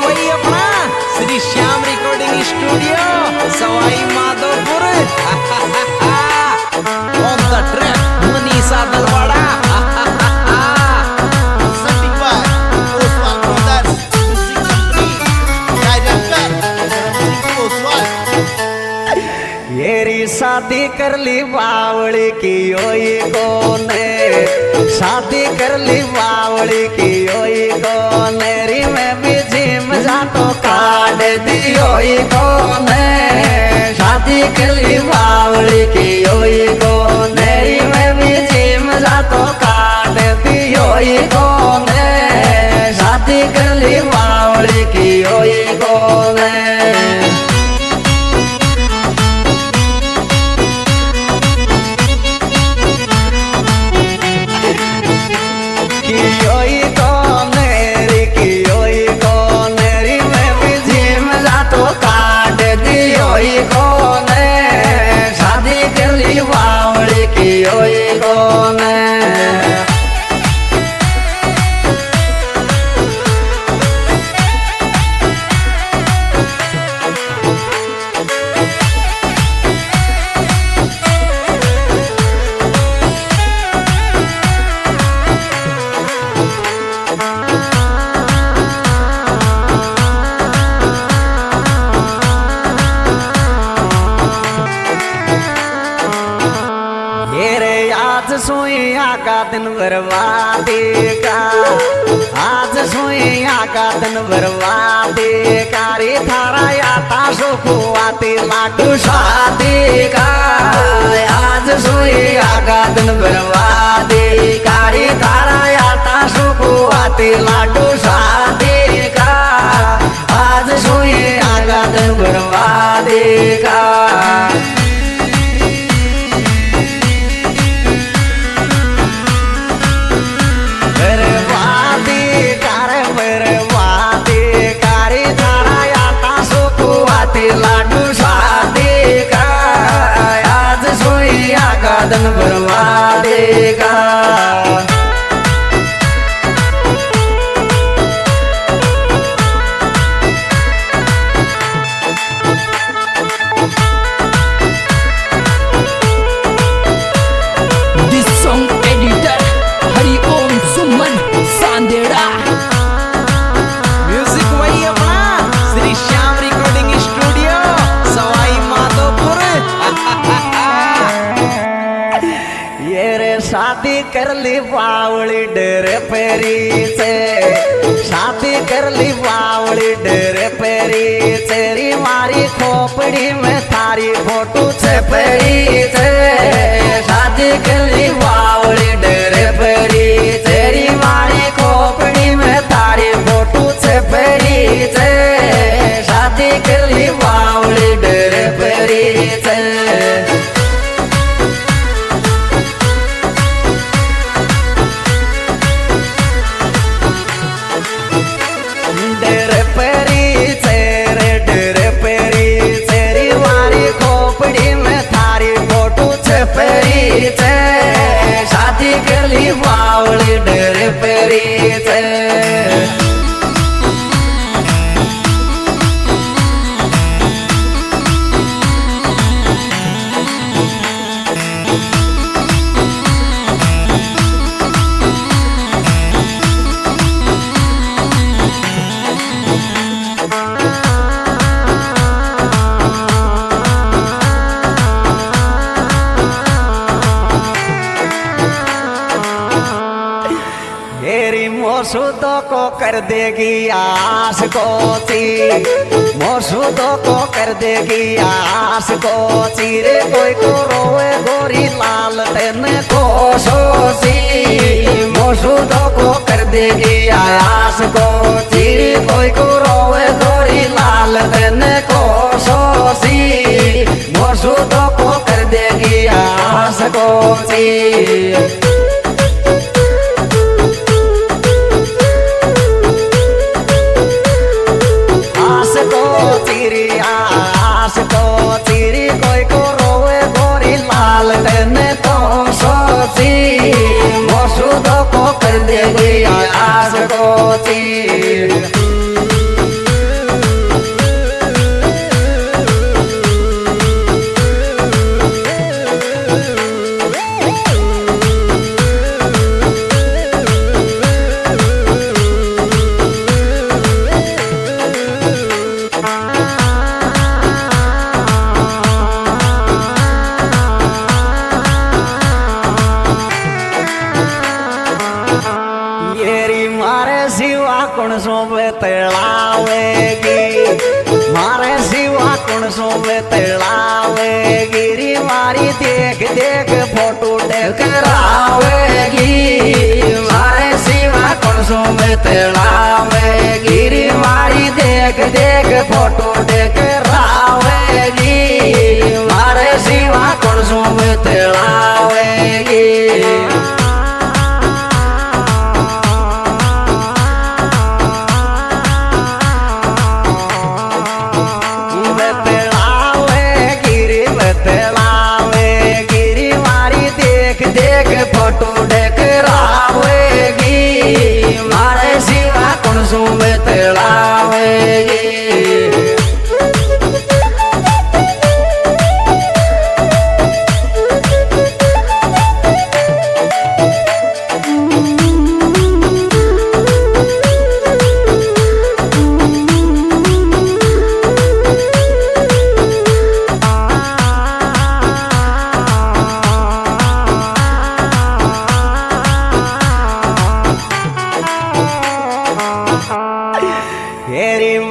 वही अपना Shri Shyam recording studio Sawai Madhopur on the track Manisha Dalwada शादी कर ली बावली की ओई कोने शादी कर ली बावली की ओई कोने री में बिजी मजा तो काट दी ओई कोने शादी कर ली बावली की ओई कोने री में बिजी मजा तो काट दी ओई कोने शादी कर ली बावली की ओई कोने शादी कर ली बावली की ओई कोने सोइया का दिन बर्बादी का आज सोइया का दिन बर्बादी का रे थारा याता सुखुआती लाडू शादी का आज सोइया का दिन बर्बादी का रे थारा याता सुखुआती लाडू शादी का आज सोइया का दिन बर्बादी का लाडू शादी का आज सोइया का दिन बर्बादी का This song editor Hari Om Suman Sandera music वही अपना श्री श्याम रिकॉर्डिंग स्टूडियो सवाई माधोपुर ये रे शादी कर ली बावली डेरे पेरी से शादी कर ली बावली डेरे पेरी तेरी मारी खोपड़ी में थारी फोटो छपेरी से शादी कर ली बावली डेरे पेरी तेरी मारी खोपड़ी में थारी फोटो छपेरी से शादी कर ली बावली डेरे पेरी से शादी कर ली बावली डेरे पेरी से मोसूदों को कर देगी आस को मोसूदों को कर देगी आस को चीरे कोई को रोए गोरी लाल तेन को सोसी मोसूदों को कर देगी आस को चीरे कोई को रोए गोरी लाल तेन को सोसी मोसूदों को कर देगी आस को आस को चीरी कोई को रोए गोरी लाल तेने तो सोची मोसूदों को कर देगी आस को चीर कौन सो बेतलावेगी मारे सिवा कौन सो बेतलावेगी री मारी देख देख फोटो टकरावेगी मारे सिवा कौन सो बेतलावेगी री मारी देख देख फोटो टकरावेगी मारे सिवा कौन सो बेतलावेगी फोटो टकरावेगी मारे सिवा कौन सो बेतलावेगी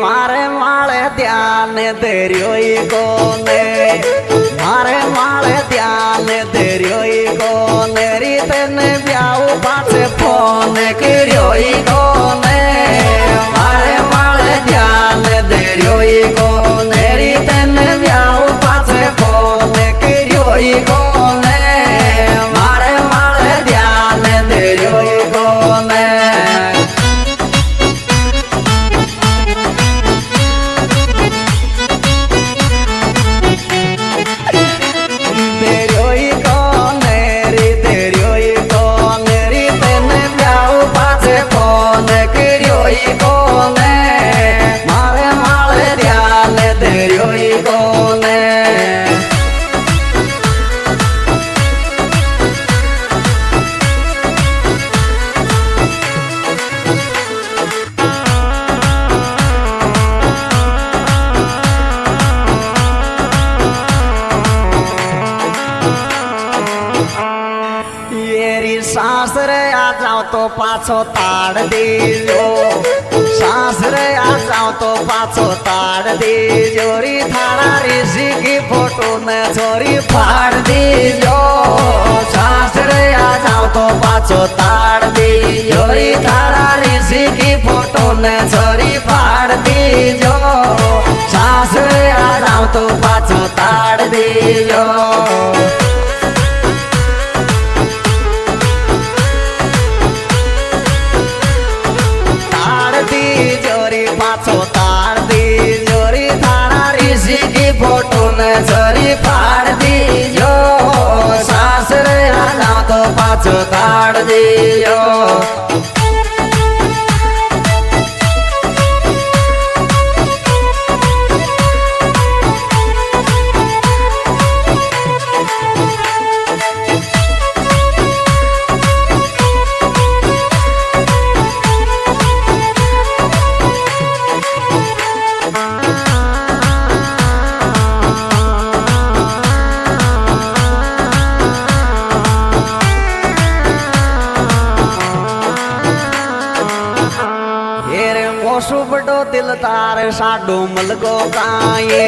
मारे माले ध्यान देरियोई कोने मारे माले ध्यान देरियोई कोने री तने ब्याऊ पाछे फोन करियोई कोने मारे माले ध्यान देरियोई कोने री तने ब्याऊ पाछे फोन करियोई कोने मारे माले ध्यान देरियोई कोने मारे माले ध्यान देरियोई कोने येरी सासरे आ जाओ तो पाछो ताड़ दीजो सासरे आ जाओ तो पाछो ताड़ दीजो री थारा ऋषि की फोटो ने छोरी फाड़ दीजो सासरे आ जाओ तो पाछो ताड़ दीजो री थारा ऋषि की फोटो ने छोरी फाड़ दीजो सासरे आ जाओ तो पाछो ताड़ दीजो पाछो ताड़ दी जोरी थारा ऋषि की फोटो ने छोरी फाड़ दी जो सासरे आना तो पाछो ताड़ दी जो मोसू बड़ो दिल तार साडो मलगो काये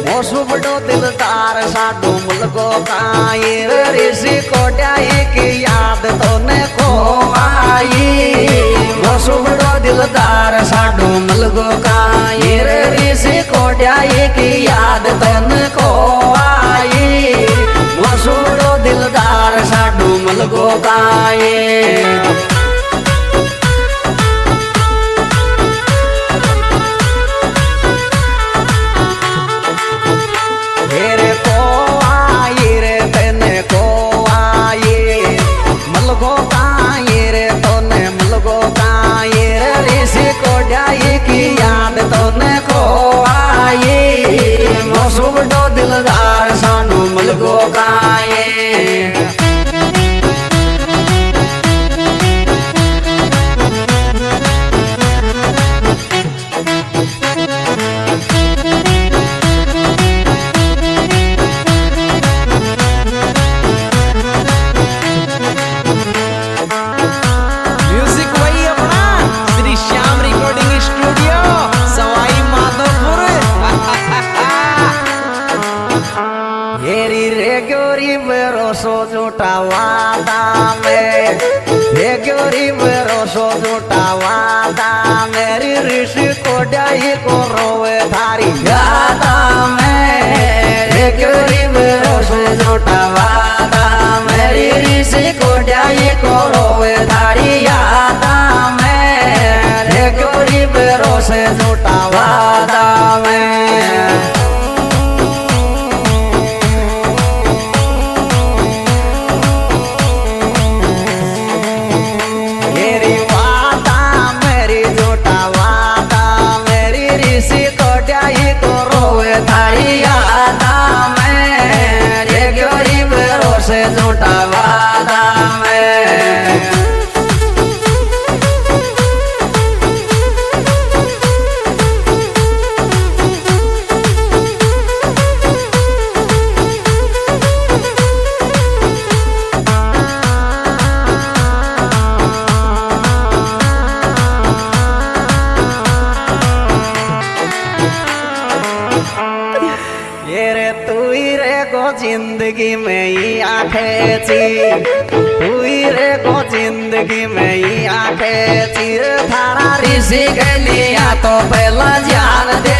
मोसू बड़ो दिल तार साडो मलगो काये ऋषि कोट्याई की याद तो ने को आई मोसू बड़ो दिल तार साडो मलगो काये ऋषि कोट्याई की याद तो ने को आई मोसू बड़ो दिल तार साडो मलगो काये की याद तो ने को आई मोसू बड़ो दिलदार सानू मलगो काये ऋषि कोड्याई को रोवे थारी गादा में रे गरीब रोसे झूठा वादा मेरी ऋषि कोड्याई को रोवे थारी यादा में रे गरीब रोसे झूठा वादा में मेरी वादा मेरी झूठा वादा मेरी ऋषि कोड्याई को रोवे थारी यादा में रे गरीब रोसे झूठा वादा में ये रे तू ही रे गो जिंदगी में ही आंखें ची तू ही रे गो जिंदगी में ही आंखें ची थारा ऋषि के लिया तो पहला जान दे